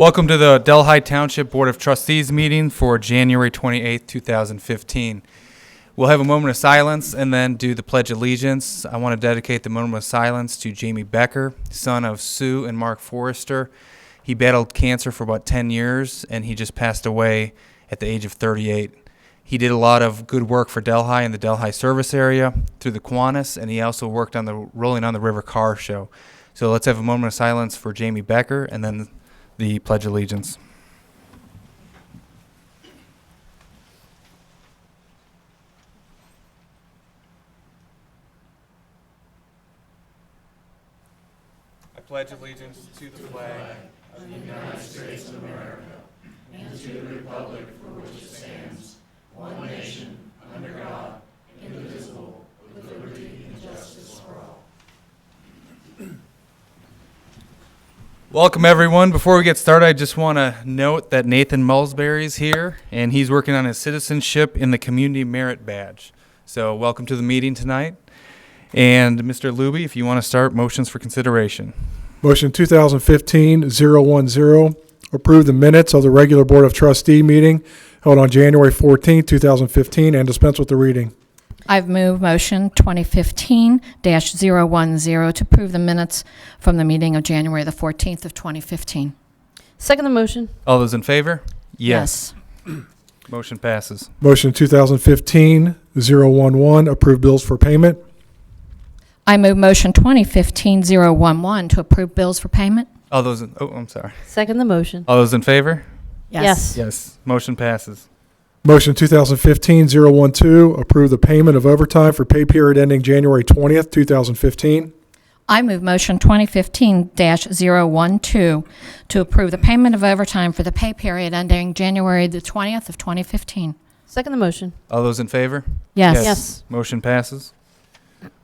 Welcome to the Delhi Township Board of Trustees meeting for January 28th, 2015. We'll have a moment of silence and then do the Pledge of Allegiance. I want to dedicate the moment of silence to Jamie Becker, son of Sue and Mark Forrester. He battled cancer for about 10 years, and he just passed away at the age of 38. He did a lot of good work for Delhi in the Delhi service area through the Kiwanis, and he also worked on the Rolling on the River car show. So let's have a moment of silence for Jamie Becker and then the Pledge of Allegiance. I pledge allegiance to the flag of the United States of America and to the republic for which it stands, one nation, under God, indivisible, with liberty and justice for all. Welcome, everyone. Before we get started, I just want to note that Nathan Mulsbury is here, and he's working on his citizenship in the Community Merit Badge. So welcome to the meeting tonight. And Mr. Luby, if you want to start, motions for consideration. Motion 2015-010, approve the minutes of the regular Board of Trustee meeting held on January 14, 2015, and dispense with the reading. I've moved motion 2015-010 to approve the minutes from the meeting of January the 14th of 2015. Second the motion. All those in favor? Yes. Motion passes. Motion 2015-011, approve bills for payment. I move motion 2015-011 to approve bills for payment. All those in, I'm sorry. Second the motion. All those in favor? Yes. Yes. Motion passes. Motion 2015-012, approve the payment of overtime for pay period ending January 20th, 2015. I move motion 2015-012 to approve the payment of overtime for the pay period ending January the 20th of 2015. Second the motion. All those in favor? Yes. Yes. Motion passes.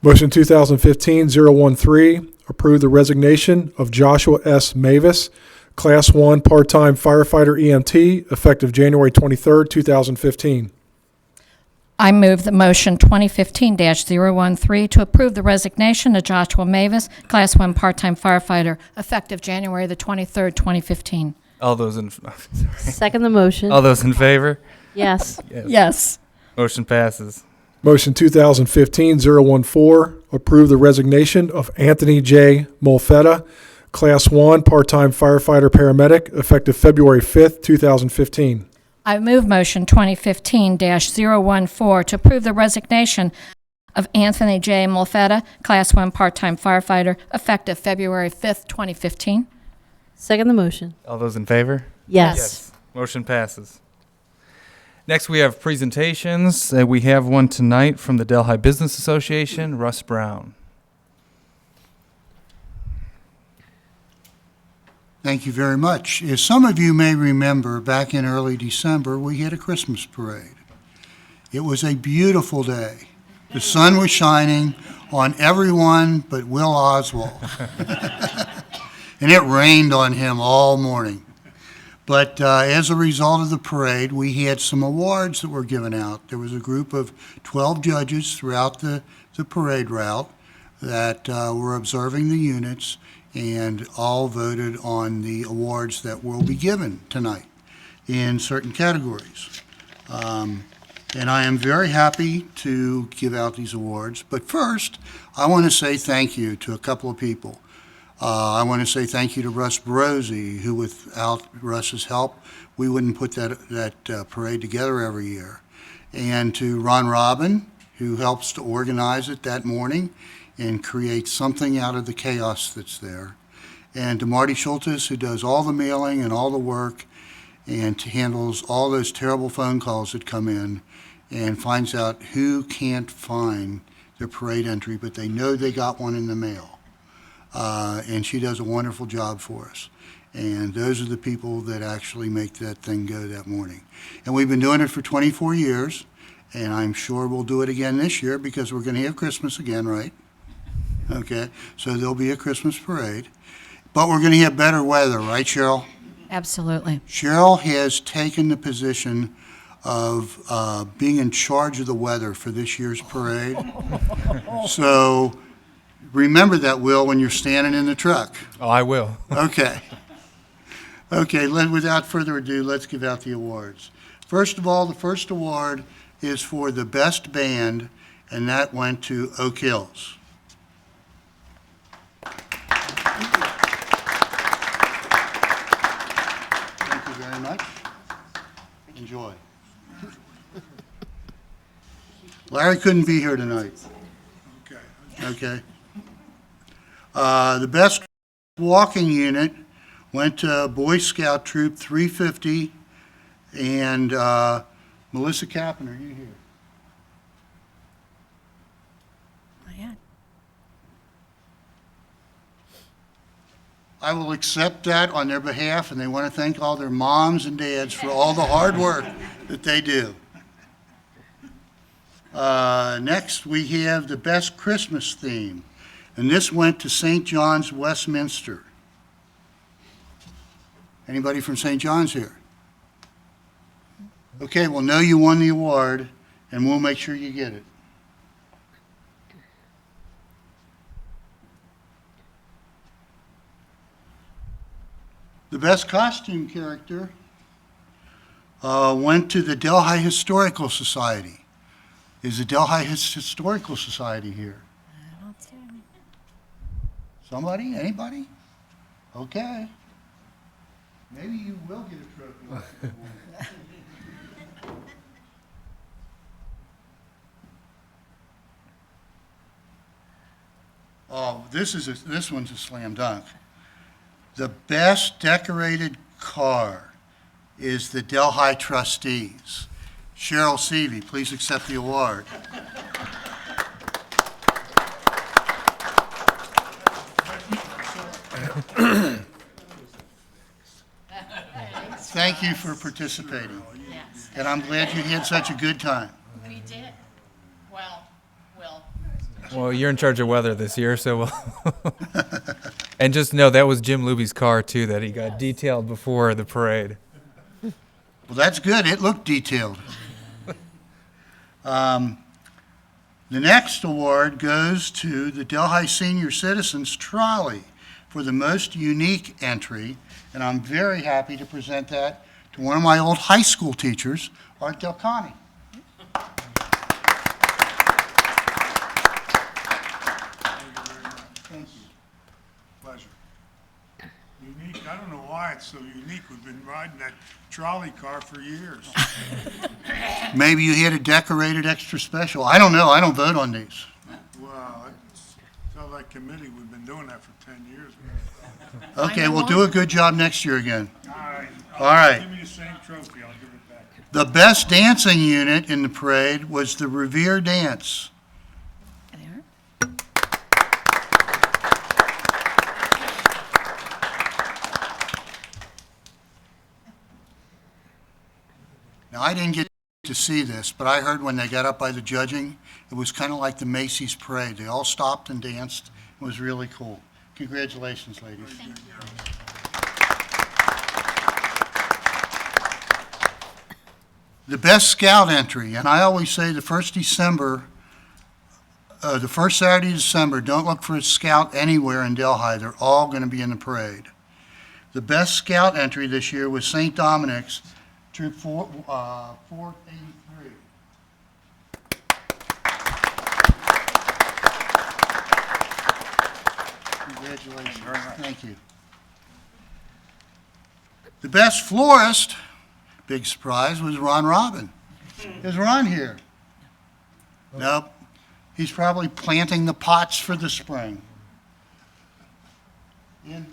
Motion 2015-013, approve the resignation of Joshua S. Mavis, Class 1 part-time firefighter EMT, effective January 23rd, 2015. I move the motion 2015-013 to approve the resignation of Joshua Mavis, Class 1 part-time firefighter, effective January the 23rd, 2015. All those in, Second the motion. all those in favor? Yes. Yes. Motion passes. Motion 2015-014, approve the resignation of Anthony J. Molfetta, Class 1 part-time firefighter paramedic, effective February 5th, 2015. I move motion 2015-014 to approve the resignation of Anthony J. Molfetta, Class 1 part-time firefighter, effective February 5th, 2015. Second the motion. All those in favor? Yes. Motion passes. Next, we have presentations. We have one tonight from the Delhi Business Association, Russ Brown. Thank you very much. As some of you may remember, back in early December, we had a Christmas parade. It was a beautiful day. The sun was shining on everyone but Will Oswald. And it rained on him all morning. But as a result of the parade, we had some awards that were given out. There was a group of 12 judges throughout the parade route that were observing the units, and all voted on the awards that will be given tonight in certain categories. And I am very happy to give out these awards. But first, I want to say thank you to a couple of people. I want to say thank you to Russ Brosey, who without Russ's help, we wouldn't put that parade together every year. And to Ron Robin, who helps to organize it that morning and create something out of the chaos that's there. And to Marty Schultes, who does all the mailing and all the work and handles all those terrible phone calls that come in and finds out who can't find their parade entry, but they know they got one in the mail. And she does a wonderful job for us. And those are the people that actually make that thing go that morning. And we've been doing it for 24 years, and I'm sure we'll do it again this year because we're going to have Christmas again, right? Okay, so there'll be a Christmas parade. But we're going to have better weather, right, Cheryl? Absolutely. Cheryl has taken the position of being in charge of the weather for this year's parade. So remember that, Will, when you're standing in the truck. Oh, I will. Okay. Okay, without further ado, let's give out the awards. First of all, the first award is for the best band, and that went to Oak Hills. Thank you very much. Enjoy. Larry couldn't be here tonight. Okay. The best walking unit went to Boy Scout Troop 350, and Melissa Kappen, are you here? I will accept that on their behalf, and they want to thank all their moms and dads for all the hard work that they do. Next, we have the best Christmas theme, and this went to St. John's, Westminster. Anybody from St. John's here? Okay, well, know you won the award, and we'll make sure you get it. The best costume character went to the Delhi Historical Society. Is the Delhi Historical Society here? I don't see any. Somebody? Anybody? Okay. Maybe you will get a trophy. Oh, this one's a slam dunk. The best decorated car is the Delhi Trustees. Cheryl Seavey, please accept the award. Thank you for participating. Yes, And I'm glad you had such a good time. we did. Well, Well, you're in charge of weather this year, so we'll. And just know that was Jim Luby's car, too, that he got detailed before the parade. Well, that's good. It looked detailed. The next award goes to the Delhi Senior Citizens Trolley for the most unique entry, and I'm very happy to present that to one of my old high school teachers, Art Delcani. Thank you. Pleasure. Unique, I don't know why it's so unique. We've been riding that trolley car for years. Maybe you had a decorated extra special. I don't know. I don't vote on these. Wow, tell that committee, we've been doing that for 10 years. Okay, we'll do a good job next year again. All right. All right. Give me the same trophy, I'll give it back. The best dancing unit in the parade was the Revere Dance. There. Now, I didn't get to see this, but I heard when they got up by the judging, it was kind of like the Macy's parade. They all stopped and danced. It was really cool. Congratulations, ladies. The best scout entry, and I always say the first Saturday of December, don't look for a scout anywhere in Delhi. They're all going to be in the parade. The best scout entry this year was St. Dominic's, Troop 483. Congratulations. Thank you. The best florist, big surprise, was Ron Robin. Is Ron here? Nope. He's probably planting the pots for the spring. And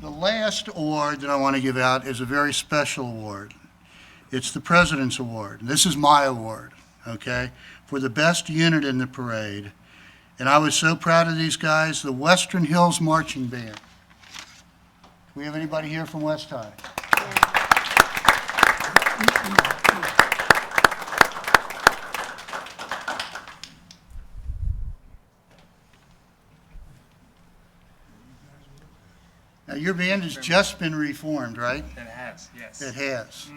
the last award that I want to give out is a very special award. It's the President's Award. This is my award, okay, for the best unit in the parade. And I was so proud of these guys, the Western Hills Marching Band. Do we have anybody here from West High? Now, your band has just been reformed, right? It has, yes. It has.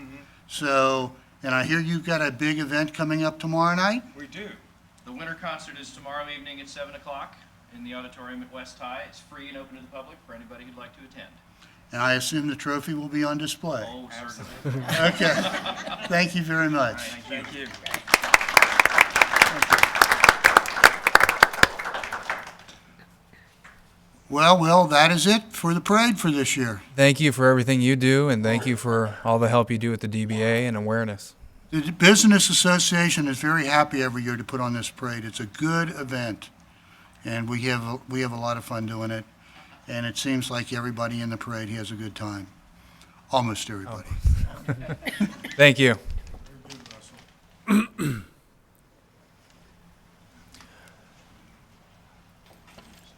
So, and I hear you've got a big event coming up tomorrow night? We do. The winter concert is tomorrow evening at 7 o'clock in the auditorium at West High. It's free and open to the public for anybody who'd like to attend. And I assume the trophy will be on display. Oh, certainly. Okay. Thank you very much. Thank you. Well, Will, that is it for the parade for this year. Thank you for everything you do, and thank you for all the help you do with the DBA and awareness. The Business Association is very happy every year to put on this parade. It's a good event, and we have a lot of fun doing it. And it seems like everybody in the parade has a good time. Almost everybody. Thank you.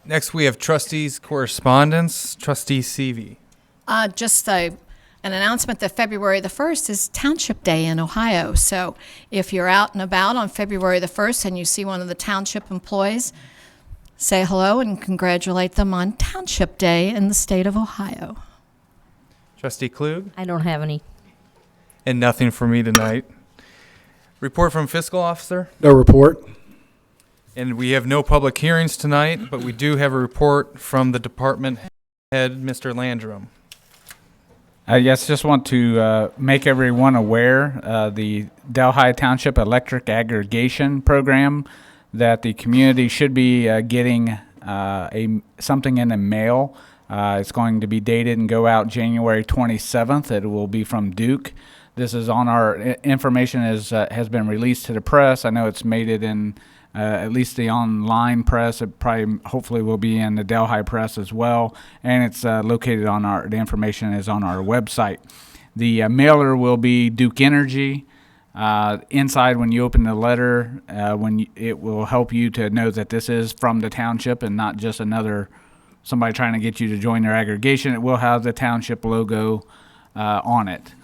Next, we have trustees' correspondence. Trustee Seavey. Just an announcement that February the 1st is Township Day in Ohio. So if you're out and about on February the 1st and you see one of the township employees, say hello and congratulate them on Township Day in the state of Ohio. Trustee Klug. I don't have any. And nothing for me tonight. Report from fiscal officer. No report. And we have no public hearings tonight, but we do have a report from the department head, Mr. Landrum. Yes, just want to make everyone aware the Delhi Township Electric Aggregation Program that the community should be getting something in the mail. It's going to be dated and go out January 27th. It will be from Duke. This is on our information has been released to the press. I know it's made it in at least the online press. It probably, hopefully, will be in the Delhi press as well. And it's located on the information is on our website. The mailer will be Duke Energy. Inside, when you open the letter, it will help you to know that this is from the township and not just somebody trying to get you to join their aggregation. It will have the township logo on it.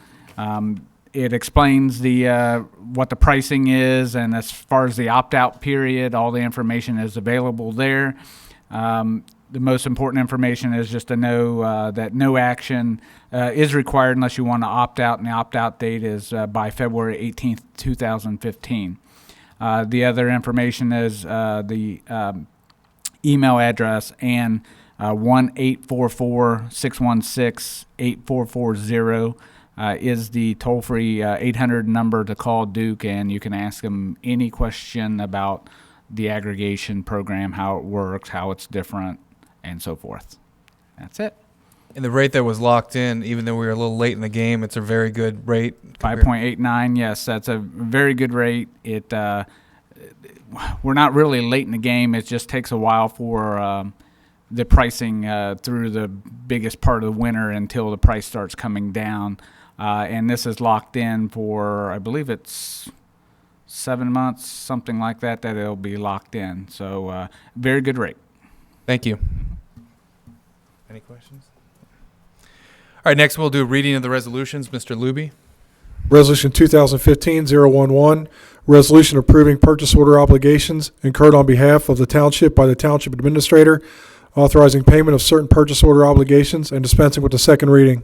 It explains what the pricing is, and as far as the opt-out period, all the information is available there. The most important information is just to know that no action is required unless you want to opt out, and the opt-out date is by February 18th, 2015. The other information is the email address and 1-844-616-8440 is the toll-free 800 number to call Duke, and you can ask them any question about the aggregation program, how it works, how it's different, and so forth. That's it. And the rate that was locked in, even though we were a little late in the game, it's a very good rate. 5.89, yes, that's a very good rate. We're not really late in the game. It just takes a while for the pricing through the biggest part of the winter until the price starts coming down. And this is locked in for, I believe it's 7 months, something like that it'll be locked in. So very good rate. Thank you. Any questions? All right, next we'll do a reading of the resolutions. Mr. Luby. Resolution 2015-011, resolution approving purchase order obligations incurred on behalf of the township by the township administrator, authorizing payment of certain purchase order obligations and dispensing with the second reading.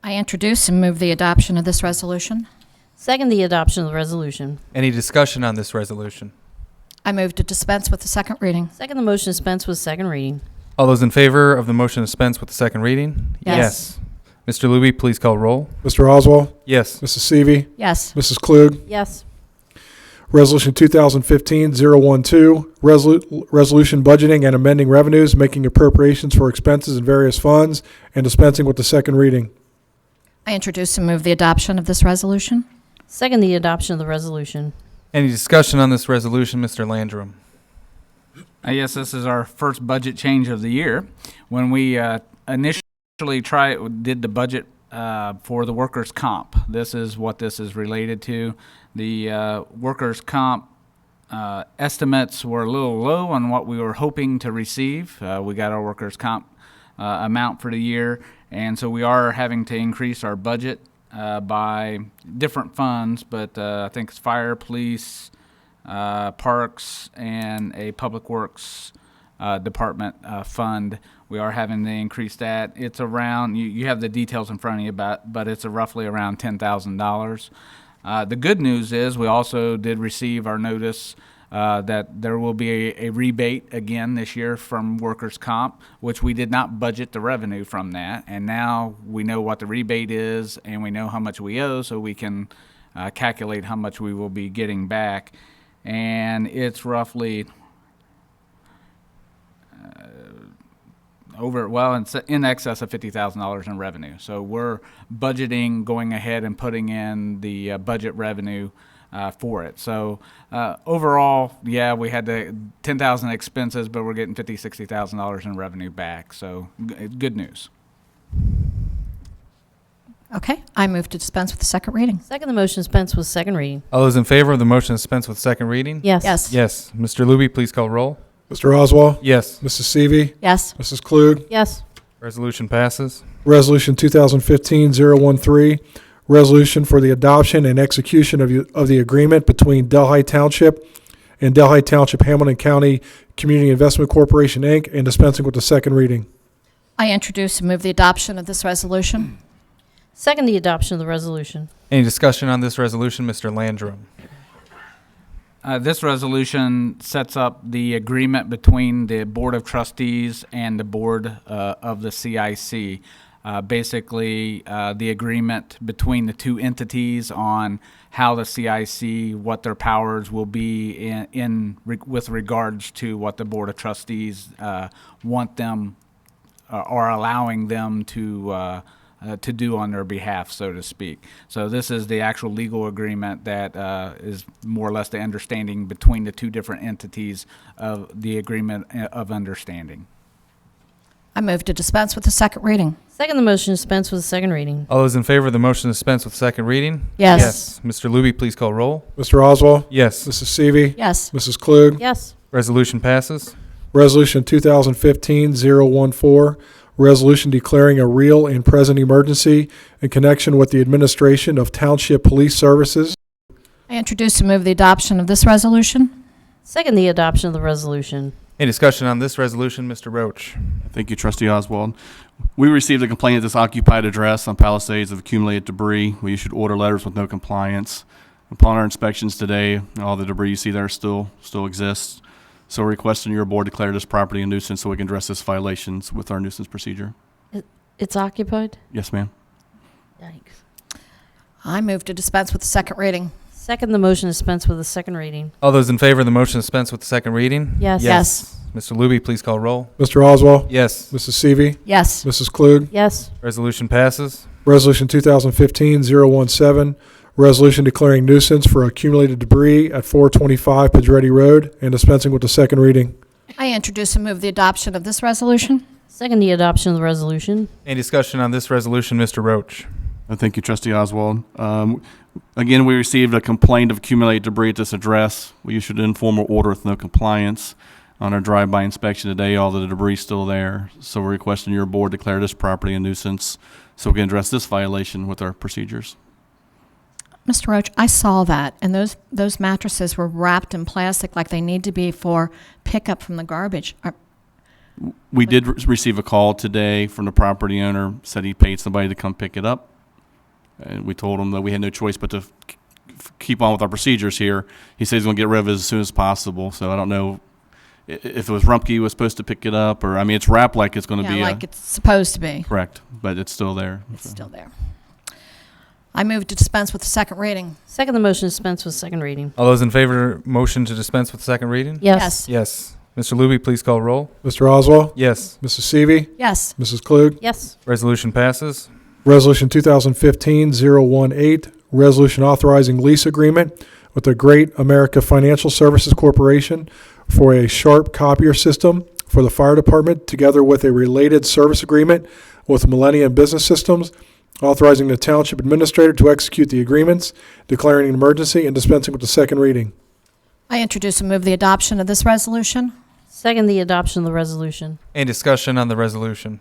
I introduce and move the adoption of this resolution. Second the adoption of the resolution. Any discussion on this resolution? I move to dispense with the second reading. Second the motion dispense with second reading. All those in favor of the motion to dispense with the second reading? Yes. Mr. Luby, please call roll. Mr. Oswald? Yes. Mrs. Seavey? Yes. Mrs. Klug? Yes. Resolution 2015-012, resolution budgeting and amending revenues, making appropriations for expenses in various funds, and dispensing with the second reading. I introduce and move the adoption of this resolution. Second the adoption of the resolution. Any discussion on this resolution, Mr. Landrum? Yes, this is our first budget change of the year. When we initially did the budget for the workers' comp, this is what this is related to. The workers' comp estimates were a little low on what we were hoping to receive. We got our workers' comp amount for the year, and so we are having to increase our budget by different funds, but I think it's fire, police, parks, and a public works department fund. We are having to increase that. It's around, you have the details in front of you, but it's roughly around $10,000. The good news is we also did receive our notice that there will be a rebate again this year from workers' comp, which we did not budget the revenue from that. And now we know what the rebate is and we know how much we owe, so we can calculate how much we will be getting back. And it's roughly it's in excess of $50,000 in revenue. So we're budgeting, going ahead and putting in the budget revenue for it. So overall, yeah, we had the $10,000 expenses, but we're getting $50,000-$60,000 in revenue back. So good news. Okay, I move to dispense with the second reading. Second the motion, dispense with second reading. All those in favor of the motion to dispense with second reading? Yes. Yes. Yes. Mr. Luby, please call roll. Mr. Oswald? Yes. Mrs. Seavey? Yes. Mrs. Klug? Yes. Resolution passes. Resolution 2015-013, resolution for the adoption and execution of the agreement between Delhi Township and Delhi Township Hamilton County Community Investment Corporation, Inc., and dispensing with the second reading. I introduce and move the adoption of this resolution. Second the adoption of the resolution. Any discussion on this resolution, Mr. Landrum? This resolution sets up the agreement between the Board of Trustees and the Board of the CIC. Basically, the agreement between the two entities on how the CIC, what their powers will be with regards to what the Board of Trustees want them or allowing them to do on their behalf, so to speak. So this is the actual legal agreement that is more or less the understanding between the two different entities of the agreement of understanding. I move to dispense with the second reading. Second the motion, dispense with the second reading. All those in favor of the motion to dispense with second reading? Yes. Mr. Luby, please call roll. Mr. Oswald? Yes. Mrs. Seavey? Yes. Mrs. Klug? Yes. Resolution passes. Resolution 2015-014, resolution declaring a real and present emergency in connection with the administration of Township Police Services. I introduce and move the adoption of this resolution. Second the adoption of the resolution. Any discussion on this resolution, Mr. Roach? Thank you, Trustee Oswald. We received a complaint at this occupied address on Palisades of accumulated debris. We issued order letters with no compliance. Upon our inspections today, all the debris you see there still exists. So we're requesting your board declare this property a nuisance so we can address this violations with our nuisance procedure. It's occupied? Yes, ma'am. Yikes. I move to dispense with the second reading. Second the motion, dispense with the second reading. All those in favor of the motion to dispense with the second reading? Yes. Yes. Mr. Luby, please call roll. Mr. Oswald? Yes. Mrs. Seavey? Yes. Mrs. Klug? Yes. Resolution passes. Resolution 2015-017, resolution declaring nuisance for accumulated debris at 425 Pedretti Road and dispensing with the second reading. I introduce and move the adoption of this resolution. Second the adoption of the resolution. Any discussion on this resolution, Mr. Roach? Thank you, Trustee Oswald. Again, we received a complaint of accumulated debris at this address. We issued an informal order with no compliance. On our drive-by inspection today, all the debris is still there. So we're requesting your board declare this property a nuisance so we can address this violation with our procedures. Mr. Roach, I saw that, and those mattresses were wrapped in plastic like they need to be for pickup from the garbage. We did receive a call today from the property owner, said he paid somebody to come pick it up. And we told him that we had no choice but to keep on with our procedures here. He said he's going to get rid of it as soon as possible. So I don't know if it was Rumpke who was supposed to pick it up, or, I mean, it's wrapped like it's going to be like it's supposed to be. correct, but it's still there. It's still there. I move to dispense with the second reading. Second the motion, dispense with second reading. All those in favor of motion to dispense with second reading? Yes. Yes. Mr. Luby, please call roll. Mr. Oswald? Yes. Mrs. Seavey? Yes. Mrs. Klug? Yes. Resolution passes. Resolution 2015-018, resolution authorizing lease agreement with the Great America Financial Services Corporation for a Sharp copier system for the fire department, together with a related service agreement with Millennium Business Systems, authorizing the township administrator to execute the agreements, declaring an emergency, and dispensing with the second reading. I introduce and move the adoption of this resolution. Second the adoption of the resolution. Any discussion on the resolution?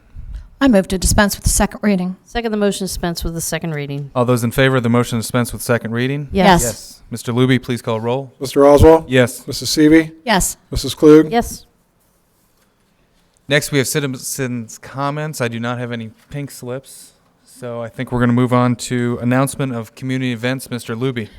I move to dispense with the second reading. Second the motion, dispense with the second reading. All those in favor of the motion to dispense with second reading? Yes. Mr. Luby, please call roll. Mr. Oswald? Yes. Mrs. Seavey? Yes. Mrs. Klug? Yes. Next, we have citizens' comments. I do not have any pink slips, so I think we're going to move on to announcement of community events. Mr. Luby.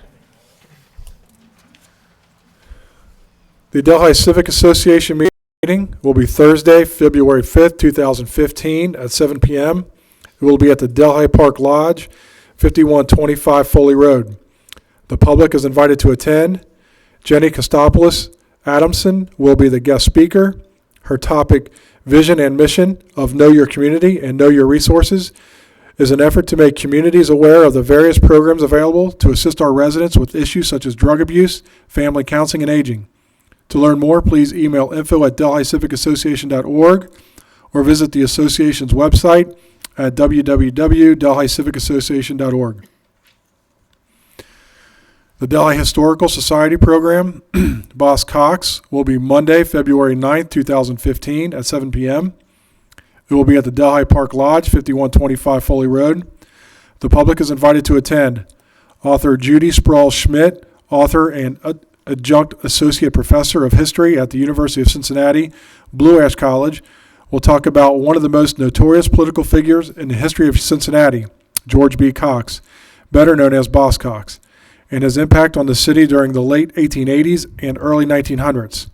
The Delhi Civic Association meeting will be Thursday, February 5th, 2015 at 7 p.m. It will be at the Delhi Park Lodge, 5125 Foley Road. The public is invited to attend. Jenny Kostopoulos Adamson will be the guest speaker. Her topic, Vision and Mission of Know Your Community and Know Your Resources, is an effort to make communities aware of the various programs available to assist our residents with issues such as drug abuse, family counseling, and aging. To learn more, please email info@delhicivicassociation.org or visit the association's website at www.delhicivicassociation.org. The Delhi Historical Society program, Boss Cox, will be Monday, February 9th, 2015 at 7 p.m. It will be at the Delhi Park Lodge, 5125 Foley Road. The public is invited to attend. Author Judy Sproul Schmidt, author and adjunct associate professor of history at the University of Cincinnati, Blue Ash College, will talk about one of the most notorious political figures in the history of Cincinnati, George B. Cox, better known as Boss Cox, and his impact on the city during the late 1880s and early 1900s.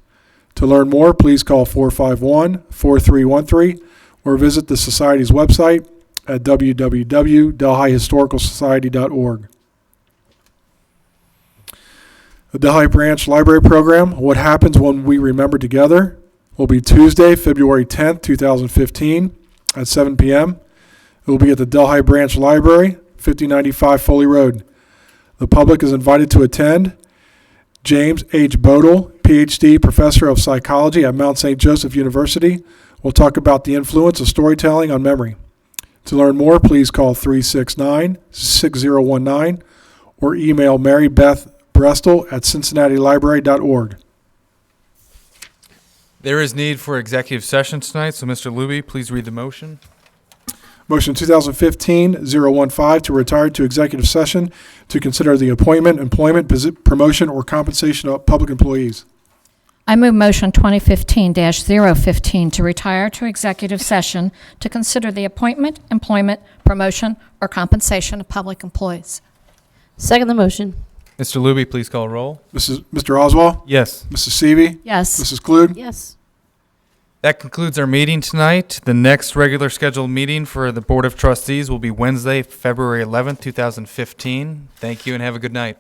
To learn more, please call 451-4313 or visit the Society's website at www.delhihistoricalsociety.org. The Delhi Branch Library Program, What Happens When We Remember Together, will be Tuesday, February 10th, 2015 at 7 p.m. It will be at the Delhi Branch Library, 5095 Foley Road. The public is invited to attend. James H. Bodle, Ph.D., Professor of Psychology at Mount St. Joseph University, will talk about the influence of storytelling on memory. To learn more, please call 369-6019 or email Mary Beth Brestel at cincinnatilibrary.org. There is need for executive session tonight, so Mr. Luby, please read the motion. Motion 2015-015 to retire to executive session to consider the appointment, employment, promotion, or compensation of public employees. I move motion 2015-015 to retire to executive session to consider the appointment, employment, promotion, or compensation of public employees. Second the motion. Mr. Luby, please call roll. Mr. Oswald? Yes. Mrs. Seavey? Yes. Mrs. Klug? Yes. That concludes our meeting tonight. The next regular scheduled meeting for the Board of Trustees will be Wednesday, February 11th, 2015. Thank you and have a good night.